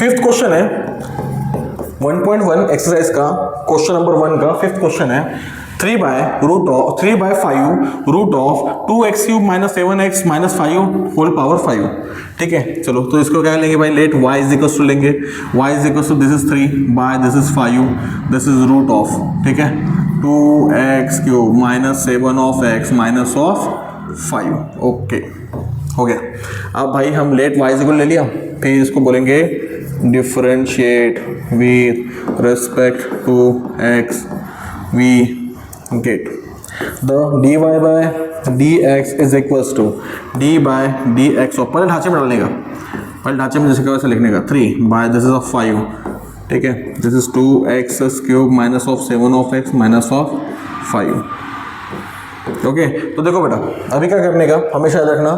Fifth question है 1.1 exercise का question number 1 का फिफ्थ क्वेश्चन है 3 by 5 root of 2x cube minus 7x minus 5 whole power 5। ठीक है, चलो तो इसको क्या लेंगे भाई, let y is equal to लेंगे, y is equal to this is 3 by this is 5, this is root of, ठीक है, 2x cube minus 7 of x minus of 5। Okay, हो गया। अब भाई हम लेट y इज इक्वल ले लिया, फिर इसको बोलेंगे differentiate with respect to x, we get the dy by dx is equals to d by dx और पहले ढांचे में डालने का, पहले ढांचे में जैसे वैसे लिखने का 3 by this is of 5, ठीक है, this is 2x cube minus of 7 of x minus of 5। Okay, तो देखो बेटा अभी क्या करने का, हमेशा याद रखना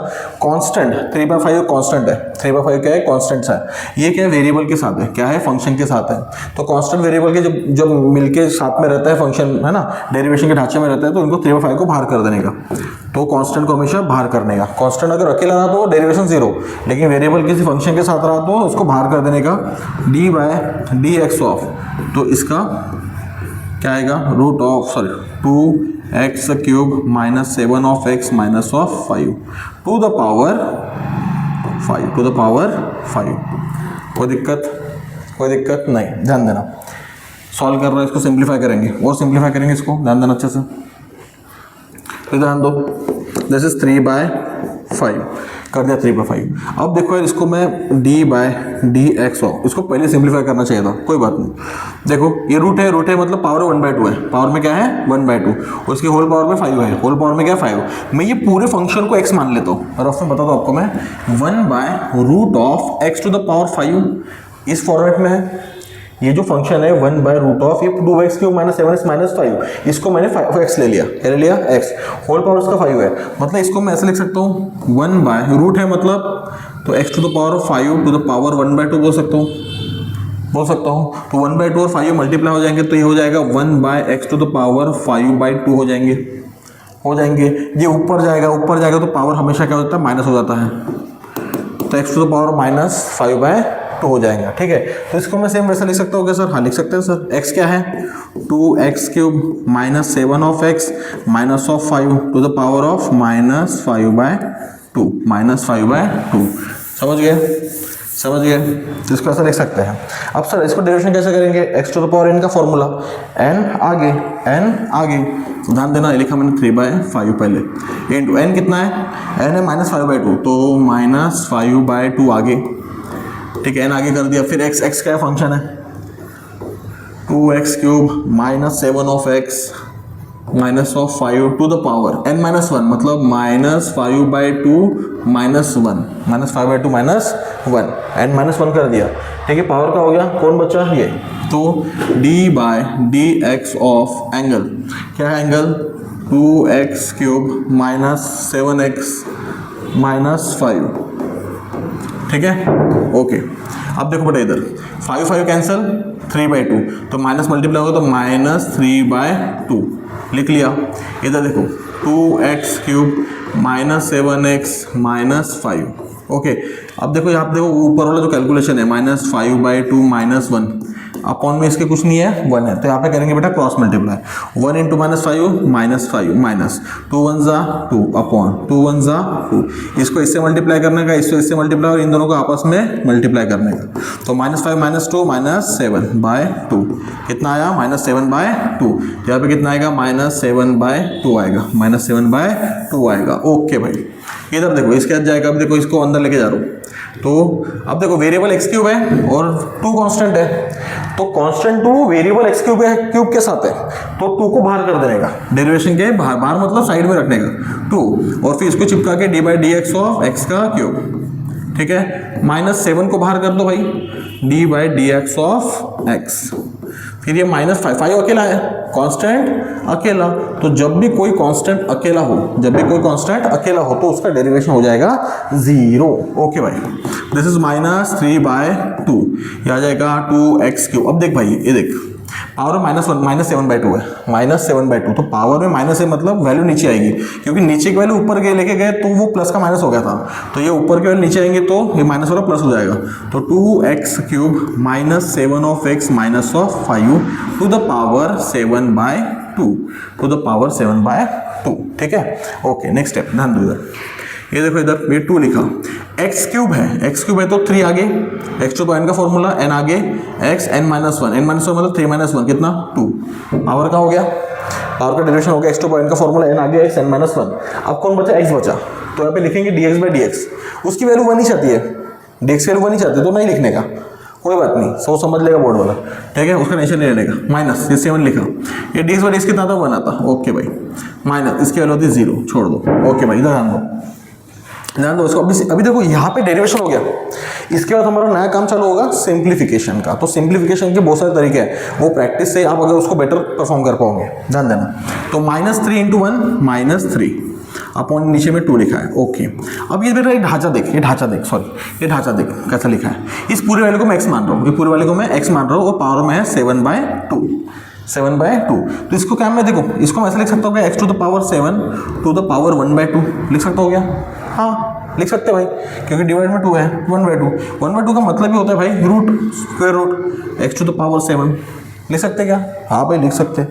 कांस्टेंट 3/5 कांस्टेंट है, 3/5 क्या है, कांस्टेंट है, ये क्या है, वेरिएबल के साथ है, क्या है, फंक्शन के साथ है। तो कांस्टेंट वेरिएबल के जब मिलके साथ में रहता है फंक्शन, है ना, डेरिवेशन के ढांचे में रहता है, तो इनको 3/5 को बाहर कर देने का। तो कांस्टेंट को हमेशा बाहर करने का, कांस्टेंट अगर अकेला रहा तो डेरिवेशन 0, लेकिन वेरिएबल किसी फंक्शन के साथ रहा तो उसको बाहर कर देने का, d by dx ऑफ, तो इसका क्या आएगा, root of 2x cube minus 7 of x minus of 5 to the power 5। कोई दिक्कत नहीं, ध्यान देना। सॉल्व कर रहा है, इसको सिंप्लीफाई करेंगे और सिंप्लीफाई करेंगे, इसको ध्यान देना अच्छे से, तो ध्यान दो, दिस इज 3/5 कर दिया, 3/5। अब देखो यार, इसको मैं d by dx हो, इसको पहले सिंप्लीफाई करना चाहिए था, कोई बात नहीं। देखो ये रूट है मतलब पावर 1/2 है, पावर में क्या है 1/2, उसकी होल पावर में 5 है, होल पावर में क्या है 5। मैं ये पूरे फंक्शन को x मान लेता हूँ, रफ में बता दो आपको मैं, 1/रूट of x to the power 5 इस फॉर्मेट में है। ये जो फंक्शन है 1/रूट ऑफ ये 2x cube minus 7x minus 5, इसको मैंने 5x ले लिया, क्या ले लिया, x, होल पावर इसका 5 है, मतलब इसको मैं ऐसे लिख सकता हूँ 1/रूट है मतलब, तो x to the power 5 to the power 1/2 बोल सकता हूँ। तो 1/2 और 5 मल्टीप्लाई हो जाएंगे, तो ये हो जाएगा 1/x टू द पावर 5/2 हो जाएंगे। ये ऊपर जाएगा तो पावर हमेशा क्या होता है, माइनस हो जाता है, तो x to the power minus 5/2 हो जाएगा। ठीक है, तो इसको मैं सेम वैसा लिख सकता हूँ क्या सर, हाँ लिख सकते हैं सर। x क्या है, 2x cube minus 7 of x minus of 5 to the power of minus 5/2। समझ गए, तो इसको ऐसा लिख सकते हैं। अब सर इसको डेरिवेशन कैसे करेंगे, x to the power n का फॉर्मूला, n आगे ध्यान देना, लिखा मैंने 3/5 पहले, इंटू n कितना है, n है -5/2, तो -5/2 आगे, ठीक है, n आगे कर दिया। फिर x क्या फंक्शन है, 2x cube minus 7 of x minus of 5 to the power n minus 1, मतलब -5/2 माइनस 1, -5/2 माइनस 1, n माइनस 1 कर दिया। ठीक है, पावर का हो गया, कौन बचा ये, तो d by dx of angle, क्या है angle, 2x cube minus 7x minus 5। ठीक है, ओके। अब देखो बेटा इधर 5 कैंसिल, 3/2, तो माइनस मल्टीप्लाई होगा तो -3/2 लिख लिया। इधर देखो 2x cube minus 7x minus 5। Okay, अब देखो यहाँ पे देखो ऊपर वाला जो कैलकुलेशन है -5/2 माइनस 1 अपॉन में इसके कुछ नहीं है, 1 है, तो यहाँ पे करेंगे बेटा क्रॉस मल्टीप्लाई, 1 इंटू -5 -5 माइनस 2 1 ज़ा 2 अपॉन 2 1 ज़ा 2, इसको इससे मल्टीप्लाई करने का, इससे मल्टीप्लाई, और इन दोनों को आपस में मल्टीप्लाई करने का, तो -5 -2 -7/2 कितना आया, -7/2। यहाँ पे कितना आएगा, -7/2 आएगा, -7/2 आएगा। ओके भाई, इधर देखो इसके बाद जाएगा, अब देखो इसको अंदर लेके जा रहा हूँ, तो अब देखो वेरिएबल x क्यूब है और 2 कांस्टेंट है, तो कांस्टेंट 2 वेरिएबल x क्यूब है, क्यूब के साथ है, तो 2 को बाहर कर देने का, डेरिवेशन के बाहर मतलब साइड में रखने का 2, और फिर इसको चिपका के d by dx of x का क्यूब। ठीक है, -7 को बाहर कर दो भाई, d by dx of x, फिर ये -5 अकेला है, कांस्टेंट अकेला, तो जब भी कोई कांस्टेंट अकेला हो तो उसका डेरिवेशन हो जाएगा 0। ओके भाई, दिस इज -3/2, ये आ जाएगा 2x क्यूब। अब देख भाई, ये देख पावर में -1 -7/2 है, -7/2, तो पावर में माइनस है मतलब वैल्यू नीचे आएगी, क्योंकि नीचे की वैल्यू ऊपर लेके गए तो वो प्लस का माइनस हो गया था, तो ये ऊपर की वैल्यू नीचे आएंगे तो ये माइनस वाला प्लस हो जाएगा, तो 2x³ -7 of x -5 to the power 7/2 to the power 7/2, ठीक है। ओके, नेक्स्ट स्टेप, ध्यान दो इधर, ये देखो इधर ये 2 लिखा, x³ है तो 3 आगे, x⁴ का फॉर्मूला, n आगे x n -1 मतलब 3 - 1 कितना 2, पावर का हो गया, पावर का डेरिवेशन हो गया, x⁴ का फॉर्मूला, n आगे x n -1, अब कौन बचा, x बचा, तो यहाँ पे लिखेंगे dx/dx, उसकी वैल्यू 1 ही चाहती है, dx की वैल्यू 1 ही चाहती है तो नहीं लिखने का, कोई बात नहीं, सोच समझ लेगा बोर्ड वाला, ठीक है, उसका टेंशन नहीं लेने का, माइनस ये 7 लिखा, ये dx/dx कितना था 1 आता, ओके भाई, माइनस इसकी वैल्यू होती 0, छोड़ दो, ओके भाई, इधर ध्यान दो इसको, अभी देखो यहाँ पे डेरिवेशन हो गया, इसके बाद हमारा नया काम चालू होगा सिंप्लीफिकेशन का, तो सिंप्लीफिकेशन के बहुत सारे तरीके हैं, वो प्रैक्टिस से आप अगर उसको बेटर परफॉर्म कर पाओगे, ध्यान देना, तो -3 × 1 -3 अपॉन नीचे में 2 लिखा है, ओके। अब ये बेटा ढांचा देख, ये ढांचा देख कैसा लिखा है, इस पूरे वैल्यू को मैं x मान रहा हूँ, ये पूरे वैल्यू को मैं x मान रहा हूँ और पावर में है 7/2, तो इसको क्या मैं देखो, इसको मैं ऐसे लिख सकता हूँ x to the power 7 to the power 1/2 लिख सकता हूँ क्या, हाँ लिख सकते हैं भाई, क्योंकि डिवाइड में 2 है, 1/2 का मतलब ही होता है भाई root, square root, x to the power 7 लिख सकते हैं क्या, हाँ भाई लिख सकते हैं,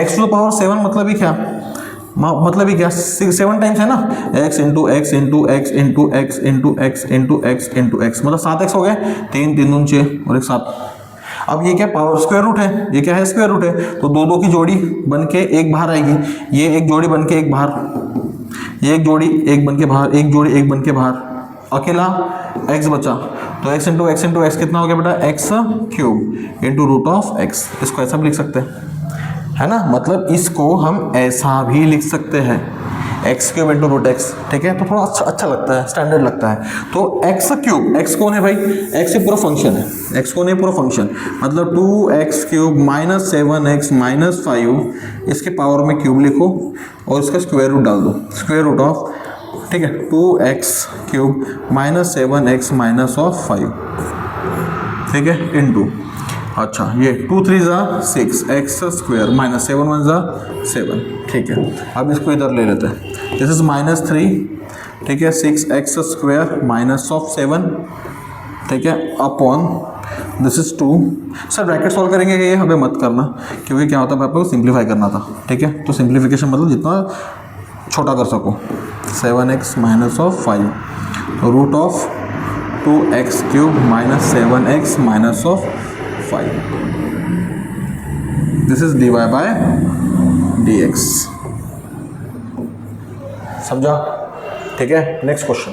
x टू द पावर 7 मतलब ही क्या, 7 टाइम्स है ना, x into x into x into x into x into x into x, मतलब 7x हो गए, 3 3 दूनी 6 और 1 7। अब ये क्या पावर स्क्वायर रूट है, ये क्या है स्क्वायर रूट है, तो 2 की जोड़ी बन के एक बाहर आएगी, ये एक जोड़ी बन के एक बाहर, ये एक जोड़ी एक बन के बाहर, एक जोड़ी एक बन के बाहर, अकेला x बचा, तो x into x into x कितना हो गया बेटा, x³ into root of x, इसको ऐसा भी लिख सकते हैं, है ना, मतलब इसको हम ऐसा भी लिख सकते हैं, x³ इंटू रूट x, ठीक है, तो थोड़ा अच्छा लगता है, स्टैंडर्ड लगता है, तो x³ x कौन है भाई, x ये पूरा फंक्शन है, x कौन है पूरा फंक्शन, मतलब 2x³ -7x -5, इसके पावर में क्यूब लिखो और इसका स्क्वायर रूट डाल दो, स्क्वायर रूट ऑफ, ठीक है, 2x³ -7x -5, ठीक है, इंटू, अच्छा ये 2 3 × 6 x² -7 1 × 7, ठीक है, अब इसको इधर ले लेते हैं, दिस इज -3, ठीक है, 6x² -7, ठीक है, upon this is 2, sir bracket solve करेंगे ये हमें मत करना, क्योंकि क्या होता है आपको सिंप्लीफाई करना था, ठीक है, तो सिंप्लीफिकेशन मतलब जितना छोटा कर सको, 7x -5 root of 2x³ -7x -5, this is dy/dx, समझा, ठीक है। Next question,